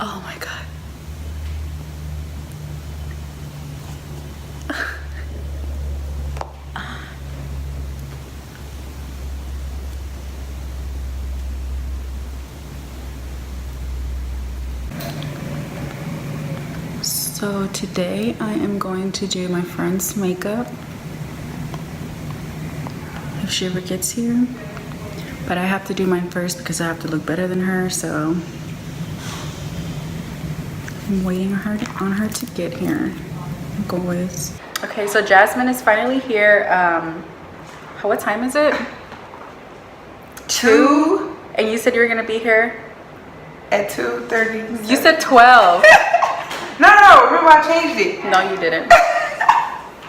Oh my god. So today I am going to do my friend's makeup if she ever gets here, but I have to do mine first because I have to look better than her, so I'm waiting on her to get here, like always. Okay, so Jasmine is finally here. What time is it? 2? And you said you were gonna be here at 2:30. You said 12. No, remember I changed it. No, you didn't.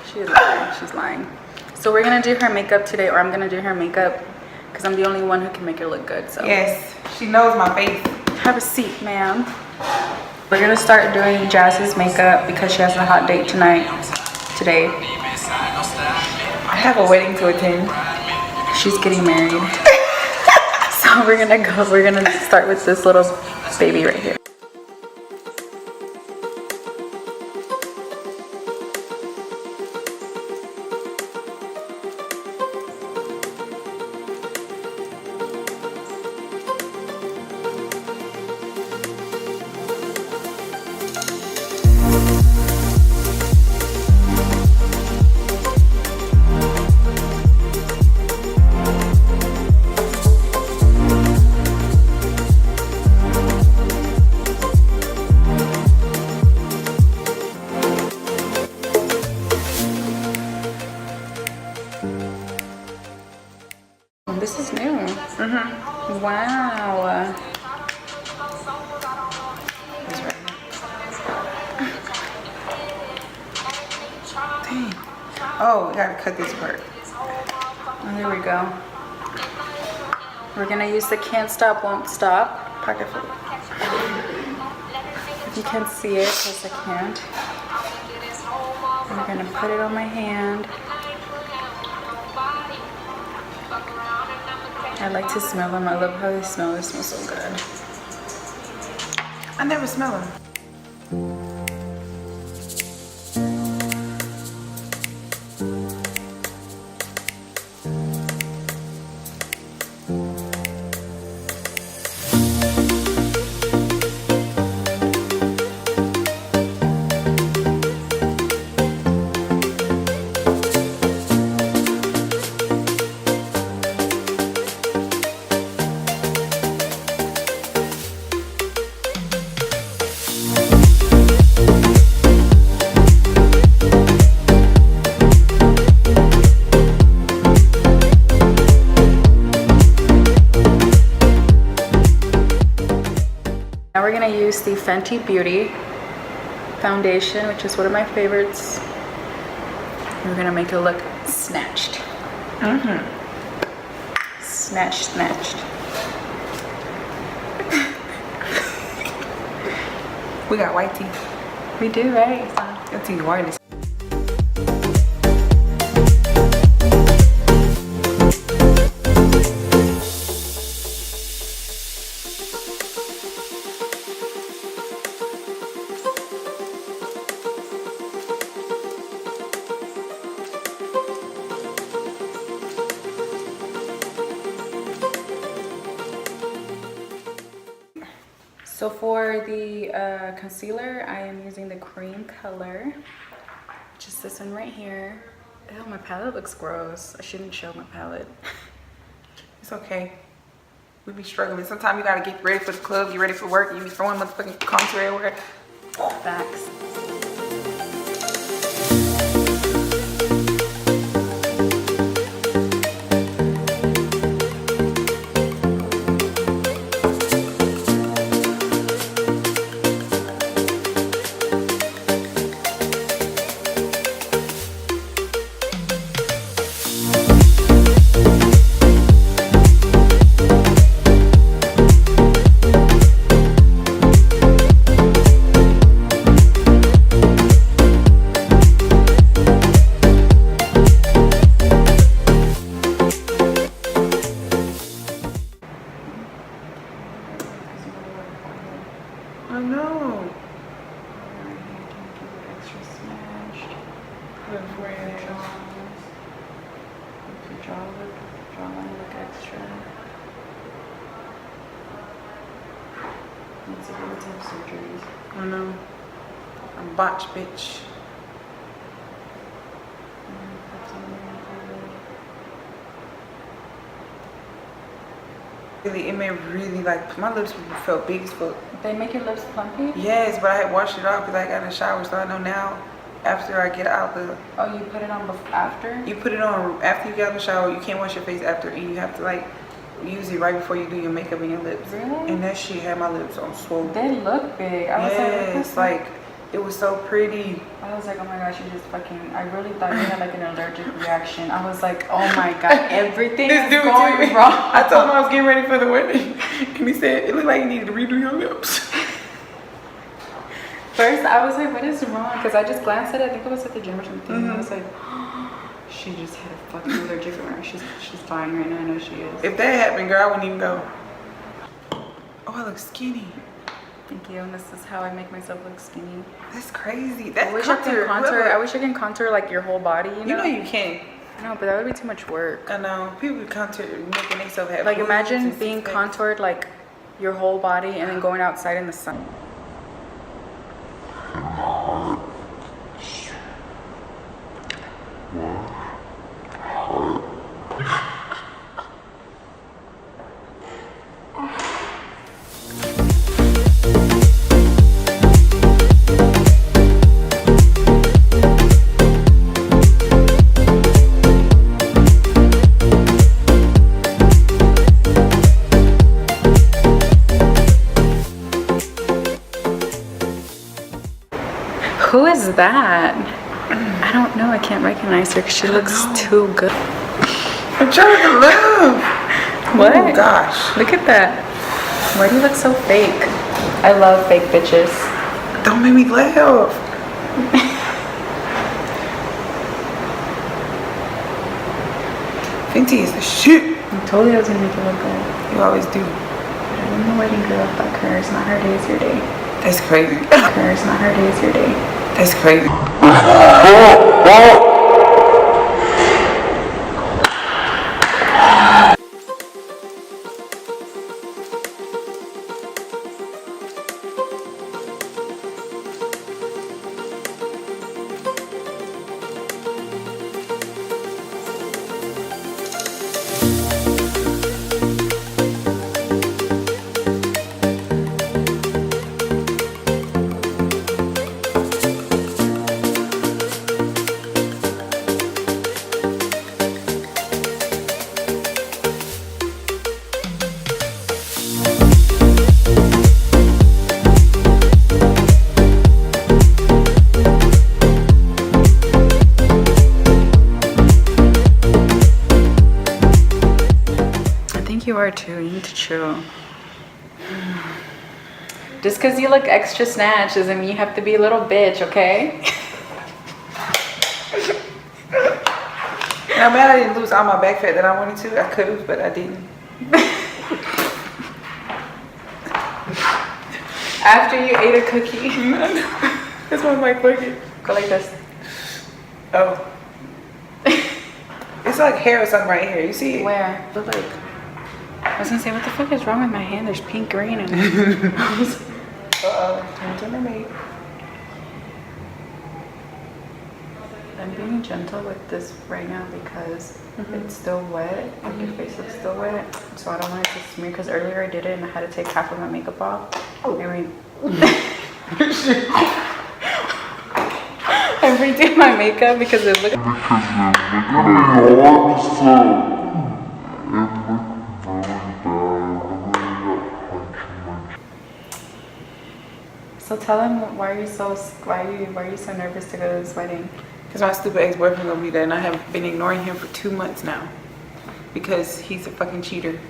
She's lying. She's lying. So we're gonna do her makeup today, or I'm gonna do her makeup because I'm the only one who can make her look good. So yes, she knows my face. Have a seat, ma'am. We're gonna start doing Jazz's makeup because she has a hot date today. I have a wedding to attend. She's getting married. So we're gonna start with this little baby right here. This is new. Wow. Dang. Oh, we gotta cut this part. Oh, there we go. We're gonna use the Can't Stop, Won't Stop pocket foot. If you can't see it, because I can't. I'm gonna put it on my hand. I like to smell them. I love how they smell. They smell so good. I never smell them. Now we're gonna use the Fenty Beauty foundation, which is one of my favorites. We're gonna make it look snatched. Snatched. We got white teeth. We do, right? Your teeth white. So for the concealer, I am using the cream color, which is this one right here. Oh, my palette looks gross. I shouldn't show my palette. It's okay. We be struggling. Sometimes you gotta get ready for the club, get ready for work, you be throwing motherfucking contour everywhere. Facts. I know. Extra smashed. Good friend. Jawline look extra. Let's see what type of surgeries. I know. I'm botch, bitch. Really, it made really like my lips felt big as fuck. They make your lips plumpy? Yes, but I had washed it off because I got in the shower, so I know now. After I get out the. Oh, you put it on after? You put it on after you get out of the shower. You can't wash your face after, and you have to like use it right before you do your makeup and your lips. Really? And that shit had my lips on swole. They look big. I was yes, like it was so pretty. I was like, oh my gosh, you just fucking. I really thought you had like an allergic reaction. I was like, oh my god, everything is going wrong. I told him I was getting ready for the wedding, and he said it looked like you needed to redo your lips. First, I was like, what is wrong? Because I just glanced at it. I think it was at the gym or something. And I was like, she just had a fucking allergic reaction. She's fine right now. I know she is. If that happened, girl, I wouldn't even go. Oh, I look skinny. Thank you. And this is how I make myself look skinny. That's crazy. That's I wish I could contour. I wish I can contour like your whole body. You know you can. I know, but that would be too much work. I know. People contour making themselves have. Like imagine being contoured like your whole body and then going outside in the sun. Who is that? I don't know. I can't recognize her because she looks too good. I'm trying to live. What? Oh gosh. Look at that. Why do you look so fake? I love fake bitches. Don't make me laugh. Fenty is the shit. I told you I was gonna make it look good. You always do. But I'm the wedding girl. Fuck her. It's not her day. It's your day. That's crazy. Fuck her. It's not her day. It's your day. That's crazy. You are too. You need to chill. Just because you look extra snatched doesn't mean you have to be a little bitch, okay? And I'm mad I didn't lose all my back fat that I wanted to. I could have, but I didn't. After you ate a cookie. This one's my cookie. Go like this. Oh. It's like hair or something right here. You see it? Where? Look like. I was gonna say, what the fuck is wrong with my hand? There's pink, green, and. Uh-oh. I'm being gentle with this right now because it's still wet. Like your face is still wet. So I don't want it to smear because earlier I did it and I had to take half of my makeup off. Oh. I redid my makeup because it looked. So tell him why are you so nervous to go to this wedding? Because my stupid ex-boyfriend gonna be there, and I have been ignoring him for 2 months now because he's a fucking cheater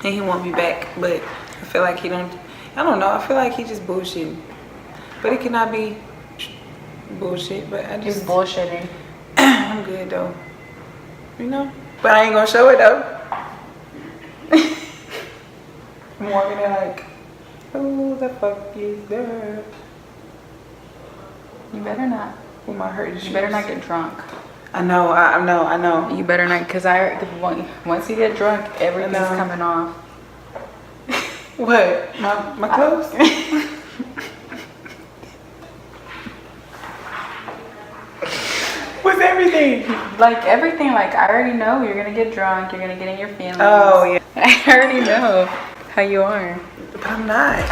and he won't be back. But I feel like he don't. I don't know. I feel like he just bullshitting, but it cannot be bullshit. But I just He's bullshitting. I'm good though, you know. But I ain't gonna show it though. I'm walking in like the fuck is that? You better not. With my hurt shoes. You better not get drunk. I know, I know. You better not, because once you get drunk, everything's coming off. What? My clothes? What's everything? Like everything, like I already know you're gonna get drunk, you're gonna get in your feelings. Oh, yeah. I already know how you are. But I'm not.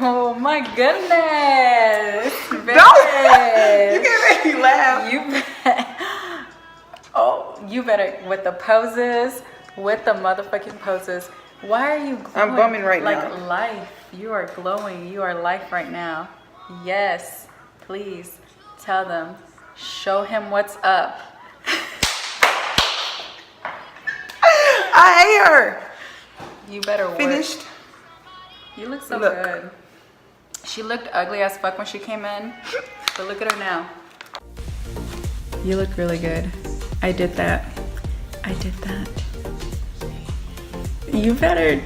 Oh my goodness. Don't! You can't make me laugh. You better with the poses, with the motherfucking poses. Why are you glowing? I'm bumming right like now. Life. You are glowing. You are life right now. Yes. Please tell them. Show him what's up. I hate her. You better work. Finished. You look so good. She looked ugly as fuck when she came in, but look at her now. You look really good. I did that. I did that. You better.